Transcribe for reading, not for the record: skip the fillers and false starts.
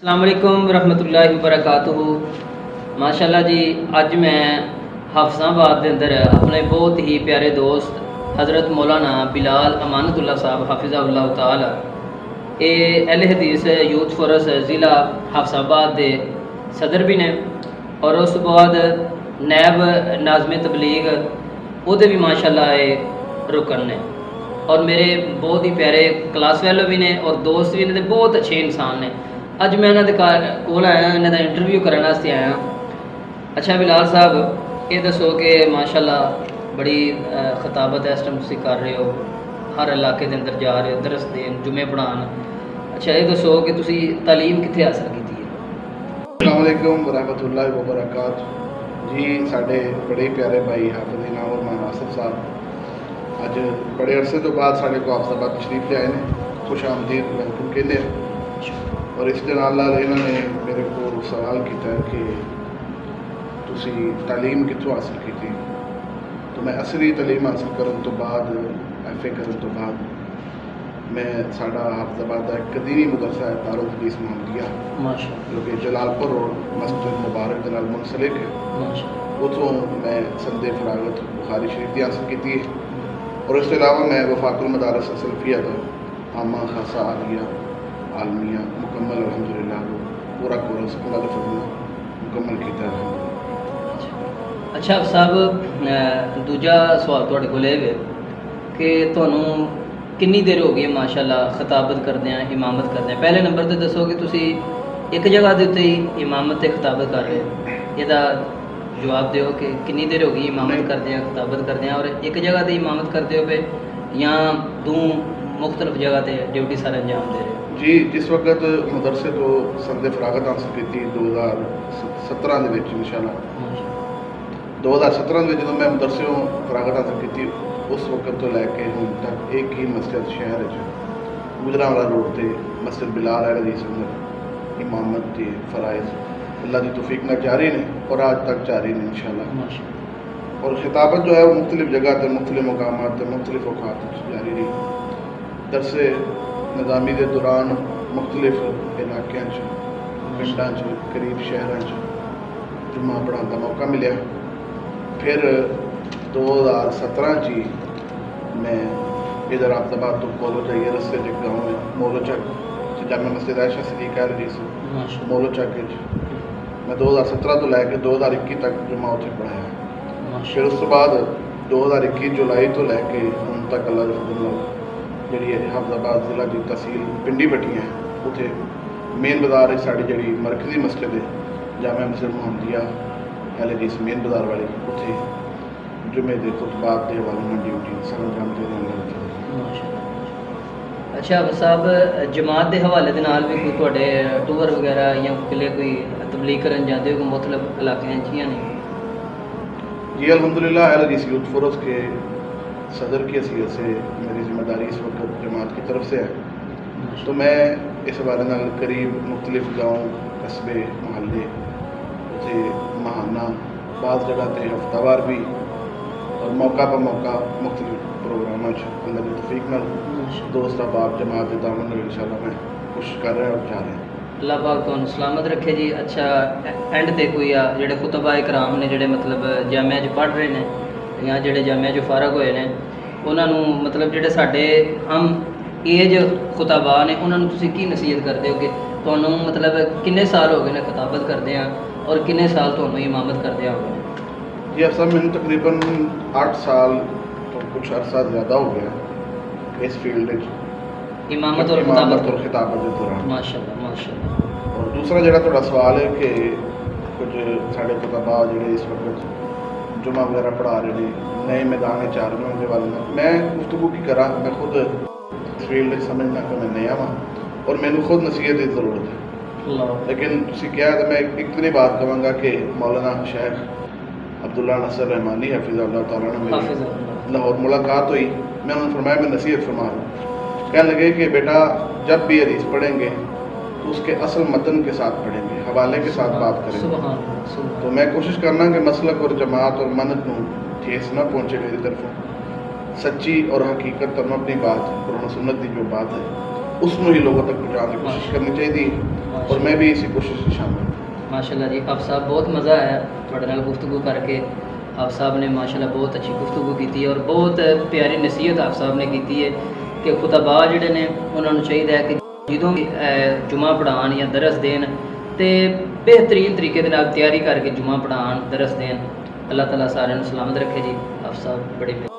अस्सलाम वालेकुम रहमतुल्लाहि वबरकातुहू। माशाअल्लाह जी, अज मैं हाफिजाबाद के अंदर अपने बहुत ही प्यारे दोस्त हज़रत मौलाना बिलाल अमानतुल्लाह साहब हाफिज़हुल्लाह ताला ये अहले हदीस यूथ फोरस ज़िला हाफिजाबाद के सदर भी ने और उस बाद नैब नाज़मे तबलीग वो भी माशाअल्लाह ये रुकन ने और मेरे बहुत ही प्यारे क्लास फेलो भी ने और दोस्त भी ने, बहुत अच्छे इंसान ने। अज मैं इन्होंने कोल आया, इन्हों इंटरव्यू करने वास्ते आया। अच्छा बिलाल साहब, ये दसो कि माशाअल्लाह बड़ी खिताबत इस टाइम तुसीं कर रहे हो, हर इलाके के अंदर जा रहे हो, दरस देन, जुमे पढ़ान। अच्छा ये दसो कि तुसीं तालीम कित्थे हासिल की है? अस्सलाम वालेकुम रहमतुल्लाहि व बरकातुहू। जी साढ़े बड़े प्यारे भाई हाफिज़ इनाम और आसिफ साहब अज बड़े अरसे तो बाद साढ़े को हाफिज़ाबाद तशरीफ ले आए हैं। खुश आमदीद वेलकम कहते हैं और इस दे नाल इन्होंने मेरे को सवाल किया कि तुसी तालीम कित्थों हासिल की थी। तो मैं असली तालीम हासिल करने तो बाद FA करने तो बाद मैं साढ़ा हाफिज़ाबाद का एक कदीमी मदरसा है दारुल हदीस मोहम्मदिया माशाअल्लाह जो कि जलालपुर रोड मस्जिद मुबारक के नाल मुंसलिक है। माशाअल्लाह उतों मैं संदे फरागत बुखारी शरीफ की हासिल की है और इसके अलावा मैं वफाकुल मदारस सल्फिया का आमा खासा आलिया आलमिया मुकम्मल अल्हम्दुलिल्लाह वो पूरा कोर्स पूरा मुकम्मल किया है। अच्छा साहब, दूजा सवाल तुहाडे कोल ये वे कि तुहानूं कितनी देर हो गई माशाअल्लाह खिताबत करदे हैं, इमामत करदे हैं? पहले नंबर तो दसो कि तुसी एक जगह के उत्ते ही इमामत ते खिताबत कर रहे हो, इसदा जवाब दिओ कि कितनी देर हो गई इमामत करदे हैं, खिताबत करदे हैं और एक जगह ते इमामत करदे हो पे या दो मुख्तलिफ जगह ते ड्यूटी सारे अंजाम दे रहे हो? जी जिस वक्त मदरसे तो संदे फरागत हासिल की 2017 के इंशाअल्लाह 2017 में जो मैं मदरसे फरागत हासिल की उस वक्त तो लैके हूँ तक एक ही मस्जिद शहर गुजरावाला रोड से मस्जिद बिलाल अहले हदीस अंदर इमामत के फ़राइज़ अल्लाह की तौफीक में जारी ने और आज तक जारी ने इंशाअल्लाह। और खिताबत जो है वो मुख्तलिफ जगह पर मुख्तलिफ मकामात पर मुख्तलिफ औकात जारी रही। दरस निज़ामी के दौरान मुख्तलिफ इलाकों पिंडों करीब शहरों जुम्मा पढ़ाने का मौका मिले। फिर 2017 जी मैं इधर आफताबाद तो मोलो चाहिए रस्ते जो गाँव है मोलो चक जामा मस्जिद आयशा सिद्दीक़ा अहले हदीस मोलो चक मैं 2017 तो लैके 2021 तक जुम्मा उत्थे पढ़ाया। फिर उस बाद 2021 जुलाई तो लैके हम तक अल्लाह के फज़ल नाल जी हाफिज़ाबाद ज़िला की तहसील पिंडी बटी है उत्थे मेन बाज़ार साड़ी जी मरकज़ी मस्जिद है जामा मस्जिद मोहम्मदिया अहले हदीस मेन बाज़ार वाली उत्थे जुमे के खुतबात के हवाले में ड्यूटी सर अंजाम दे रहे। अच्छा साहब, जमात के हवाले के नाल भी कोई तुहाडे टूर वगैरह या किले कोई तबलीग करन जाते हो कोई मुख्तलिफ इलाके जियां नहीं? जी अल्हम्दुलिल्लाह अहले हदीस यूथ फोरस के सदर की हैसियत से मेरी जिम्मेदारी इस वक्त जमात की तरफ से है। तो मैं इस हवाले नाल करीब मुख्तलिफ गाँव कस्बे महल्ले उसे महाना बाज़ जगह पर हफ्तावार भी और मौका पर मौका मुख्तलिफ प्रोग्रामों अल्लाह की तौफीक नाल दोस्त अहबाब जमात के दामन में इंशाअल्लाह मैं कोशिश कर रहे हैं और जा रहे हैं। अल्लाह पाक तुहानूं सलामत रखे जी। अच्छा एंड ते कोई जेडे खुतबा इकराम ने जेडे मतलब जामिया च पढ़ रहे हैं या जेडे जामिया च फारग होए ने उन्होंने मतलब जेडे साडे हम एज खुतबा ने उन्होंने तुसीं की नसीहत करते हो कि तुहानूं मतलब किन्ने साल हो गए ने खिताबत करदे हैं और किन्ने साल तुहानूं इमामत करदे हो गए? जी अब सब मैंने तकरीबन 8 साल तो कुछ अरसा ज़्यादा हो गया इस फील्ड इमामत और खिताबत के दौरान। माशाअल्लाह माशाअल्लाह। और दूसरा जो थोड़ा सवाल है कि कुछ साढ़े खुतबा जो इस वक्त जुमा वगैरह पढ़ा रहे हैं नए मैदान चाह रहे हैं उनके बारे में मैं गुफ्तगू की करा। मैं खुद इस फील्ड समझना कि मैं नया हाँ और मैंने खुद नसीहत की ज़रूरत है। लेकिन तुसी क्या है तो मैं इतनी बात कहूँगा कि मौलाना शेख अब्दुल्ला नसर रहमानी हफिज़हुल्लाह ताला ने मेरी लाहौर मुलाकात हुई। मैं उन्होंने फरमाया मैं नसीहत फरमा रहा हूँ। कहने लगे कि बेटा जब भी हदीस पढ़ेंगे तो उसके असल मतन के साथ पढ़ेंगे, हवाले के साथ बात करेंगे। तो मैं कोशिश करना कि मसलक और जमात और मनत को ठेस ना पहुँचे मेरी तरफों सच्ची और हकीकत तो अपनी बात कुरान सुन्नत की जो बात है उसमें ही लोगों तक पहुँचाने की कोशिश करनी चाहिए। और मैं भी इसी कोशिश में शामिल हूँ। माशाल्लाह जी, आप साहब बहुत मज़ा आया थोड़े नाल गुफ्तगू करके। आप साहब ने माशाल्लाह बहुत अच्छी गुफ्तगू की और बहुत प्यारी नसीहत आप साहब ने की है कि खुतबा जिहड़े ने उन्होंने चाहिए है कि ਜਦੋਂ भी जुमा पढ़ान या दरस देन तो बेहतरीन तरीके दे नाल तैयारी करके जुमा पढ़ान दरस देन। अल्लाह ताला सारे नूं सलामत रखे जी। आप साहब बड़े